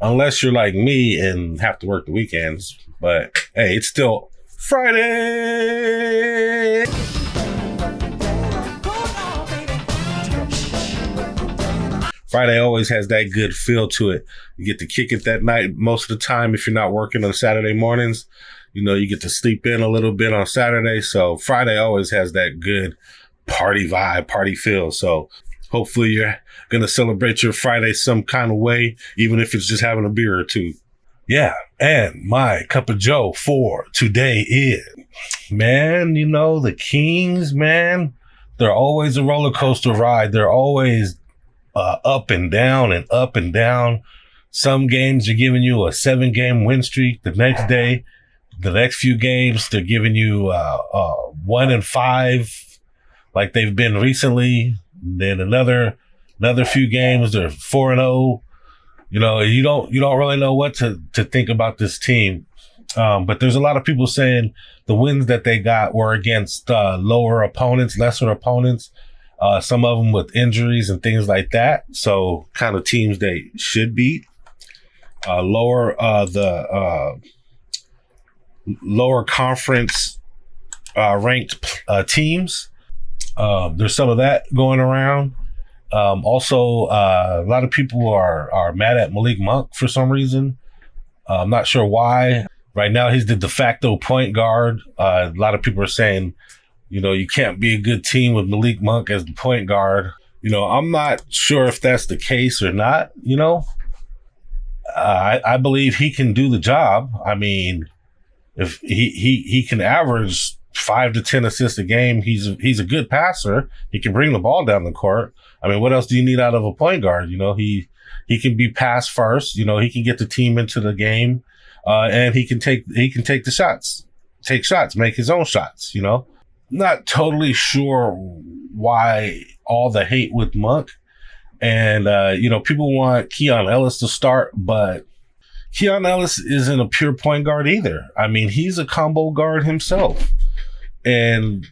unless you're like me and have to work the weekends. But hey, it's still Friday. Friday always has that good feel to it. You get to kick it that night most of the time if you're not working on Saturday mornings. You know, you get to sleep in a little bit on Saturday. So Friday always has that good party vibe, party feel. So hopefully you're going to celebrate your Friday some kind of way, even if it's just having a beer or two. Yeah. And my cup of Joe for today is, man, you know, the Kings, man, they're always a roller coaster ride. They're always up and down and up and down. Some games are giving you a 7-game win streak. The next day, the next few games, they're giving you 1-5, like they've been recently. Then another few games, they're 4-0. You know, you don't really know what to think about this team. But there's a lot of people saying the wins that they got were against lower opponents, lesser opponents. Some of them with injuries and things like that. So kind of teams they should beat. Lower conference ranked teams. There's some of that going around. Also, a lot of people are mad at Malik Monk for some reason. I'm not sure why. Right now, he's the de facto point guard. A lot of people are saying, you know, you can't be a good team with Malik Monk as the point guard. You know, I'm not sure if that's the case or not, you know. I believe he can do the job. I mean, if he can average 5 to 10 assists a game, he's a good passer. He can bring the ball down the court. I mean, what else do you need out of a point guard? You know, he can be pass first. You know, he can get the team into the game, and he can take the shots, make his own shots. You know, not totally sure why all the hate with Monk. And, you know, people want KEON Ellis to start, but KEON Ellis isn't a pure point guard either. I mean, he's a combo guard himself. And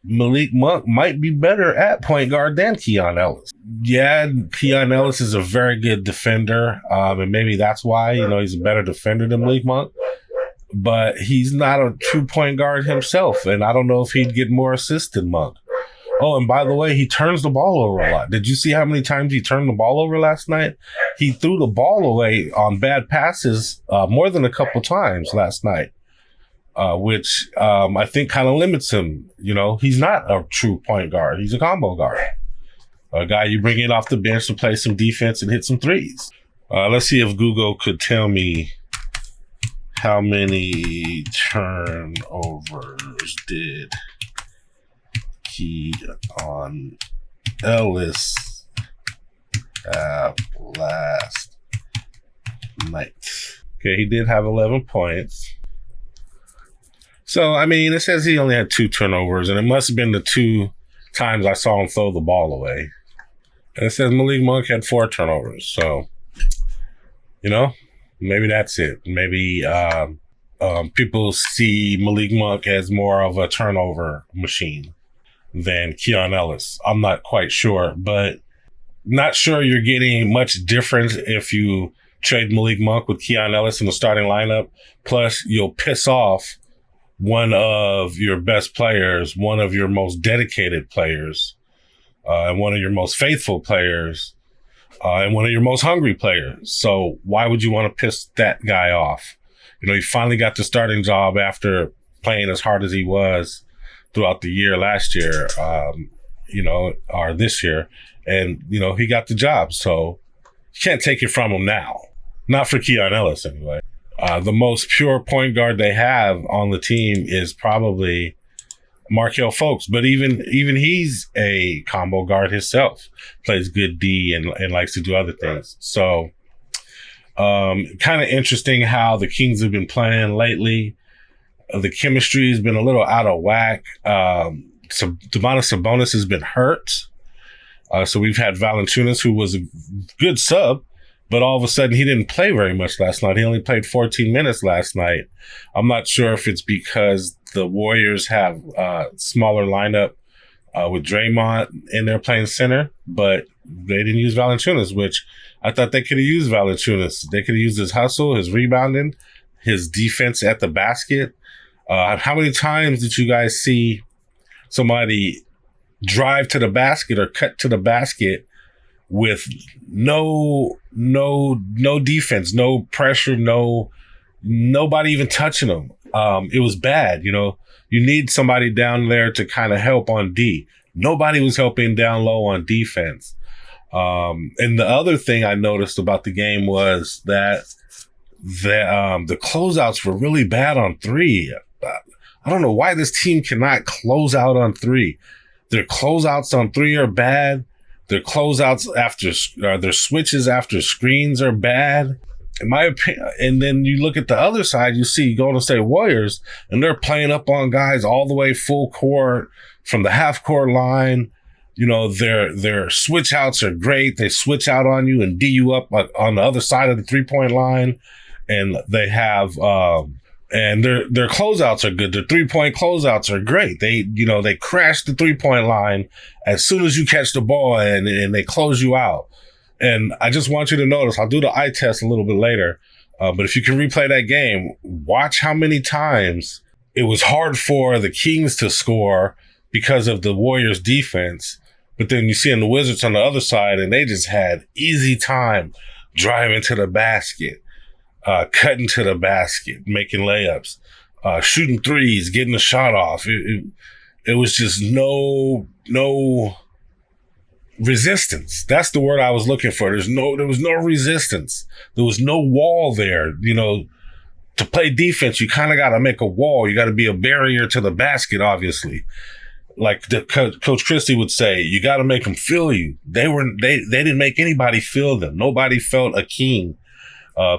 Malik Monk might be better at point guard than KEON Ellis. Yeah, KEON Ellis is a very good defender. And maybe that's why, you know, he's a better defender than Malik Monk. But he's not a true point guard himself. And I don't know if he'd get more assists than Monk. Oh, and by the way, he turns the ball over a lot. Did you see how many times he turned the ball over last night? He threw the ball away on bad passes more than a couple times last night, which I think kind of limits him. You know, he's not a true point guard. He's a combo guard, a guy you bring in off the bench to play some defense and hit some threes. Let's see if Google could tell me how many turnovers did KEON Ellis last night. Okay, he did have 11 points. So, I mean, it says he only had 2 turnovers, and it must have been the 2 times I saw him throw the ball away. And it says Malik Monk had 4 turnovers. So, you know, maybe that's it. Maybe people see Malik Monk as more of a turnover machine than KEON Ellis. I'm not quite sure, but not sure you're getting much difference if you trade Malik Monk with KEON Ellis in the starting lineup. Plus, you'll piss off one of your best players, one of your most dedicated players, and one of your most faithful players, and one of your most hungry players. So why would you want to piss that guy off? You know, he finally got the starting job after playing as hard as he was throughout the year last year, you know, or this year. And, you know, he got the job. So you can't take it from him now. Not for KEON Ellis, anyway. The most pure point guard they have on the team is probably Markelle Fultz. But even he's a combo guard himself. Plays good D and likes to do other things. So kind of interesting how the Kings have been playing lately. The chemistry has been a little out of whack. So Domantas Sabonis has been hurt. So we've had Valanciunas, who was a good sub, but all of a sudden he didn't play very much last night. He only played 14 minutes last night. I'm not sure if it's because the Warriors have a smaller lineup with Draymond in there playing center, but they didn't use Valanciunas, which I thought they could have used Valanciunas. They could have used his hustle, his rebounding, his defense at the basket. How many times did you guys see somebody drive to the basket or cut to the basket with no defense, no pressure, nobody even touching them? It was bad. You know, you need somebody down there to kind of help on D. Nobody was helping down low on defense. And the other thing I noticed about the game was that the closeouts were really bad on three. I don't know why this team cannot close out on three. Their closeouts on three are bad. Their closeouts after their switches after screens are bad. In my opinion, and then you look at the other side, you see Golden State Warriors, and they're playing up on guys all the way full court from the half court line. You know, their switch outs are great. They switch out on you and D you up on the other side of the 3-point line. And they have, and their closeouts are good. Their 3-point closeouts are great. They crash the 3-point line as soon as you catch the ball and they close you out. And I just want you to notice, I'll do the eye test a little bit later. But if you can replay that game, watch how many times it was hard for the Kings to score because of the Warriors defense. But then you see in the Wizards on the other side, and they just had easy time driving to the basket, cutting to the basket, making layups, shooting threes, getting a shot off. It was just no resistance. That's the word I was looking for. There was no resistance. There was no wall there. You know, to play defense, you kind of got to make a wall. You got to be a barrier to the basket, obviously. Like Coach Christie would say, you got to make them feel you. They didn't make anybody feel them. Nobody felt a king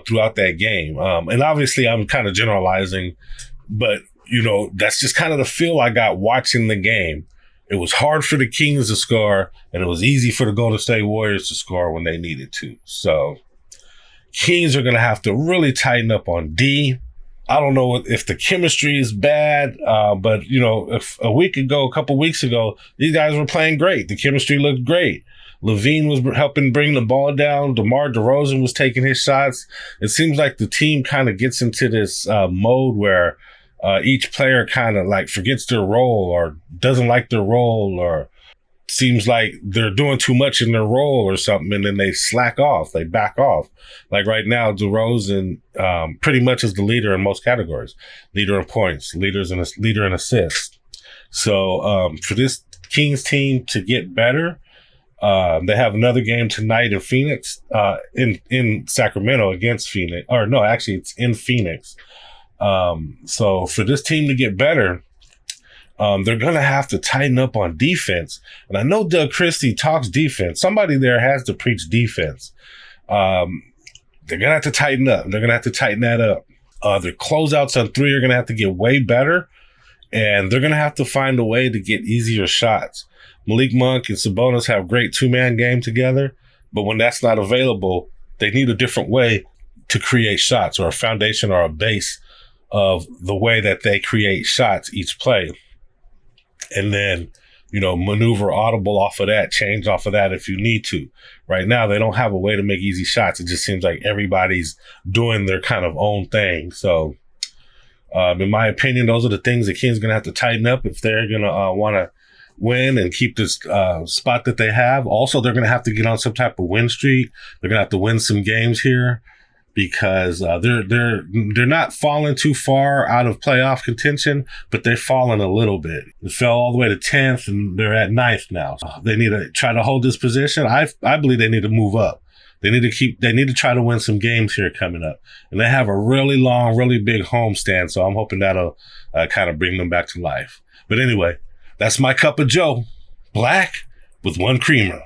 throughout that game. And obviously, I'm kind of generalizing, but you know, that's just kind of the feel I got watching the game. It was hard for the Kings to score, and it was easy for the Golden State Warriors to score when they needed to. So, Kings are going to have to really tighten up on D. I don't know if the chemistry is bad, but, you know, if a couple weeks ago, these guys were playing great. The chemistry looked great. Levine was helping bring the ball down. DeMar DeRozan was taking his shots. It seems like the team kind of gets into this mode where each player kind of like forgets their role or doesn't like their role or seems like they're doing too much in their role or something, and then they slack off, they back off. Like right now, DeRozan pretty much is the leader in most categories. Leader in points, leader in assists. So for this Kings team to get better, they have another game tonight in Phoenix, in Sacramento against Phoenix. Or no, actually it's in Phoenix. So for this team to get better, they're going to have to tighten up on defense. And I know Doug Christie talks defense. Somebody there has to preach defense. They're going to have to tighten up. They're going to have to tighten that up. Their closeouts on three are going to have to get way better. And they're going to have to find a way to get easier shots. Malik Monk and Sabonis have great two-man game together. But when that's not available, they need a different way to create shots, or a foundation or a base of the way that they create shots each play. And then, you know, maneuver audible off of that, change off of that if you need to. Right now, they don't have a way to make easy shots. It just seems like everybody's doing their kind of own thing. So, in my opinion, those are the things the Kings are going to have to tighten up if they're going to want to win and keep this spot that they have. Also, they're going to have to get on some type of win streak. They're going to have to win some games here, because they're not falling too far out of playoff contention, but they're falling a little bit. They fell all the way to 10th, and they're at 9th now. They need to try to hold this position. I believe they need to move up. They need to try to win some games here coming up. And they have a really long, really big homestand, so I'm hoping that'll kind of bring them back to life. But anyway, that's my cup of Joe. Black with one creamer.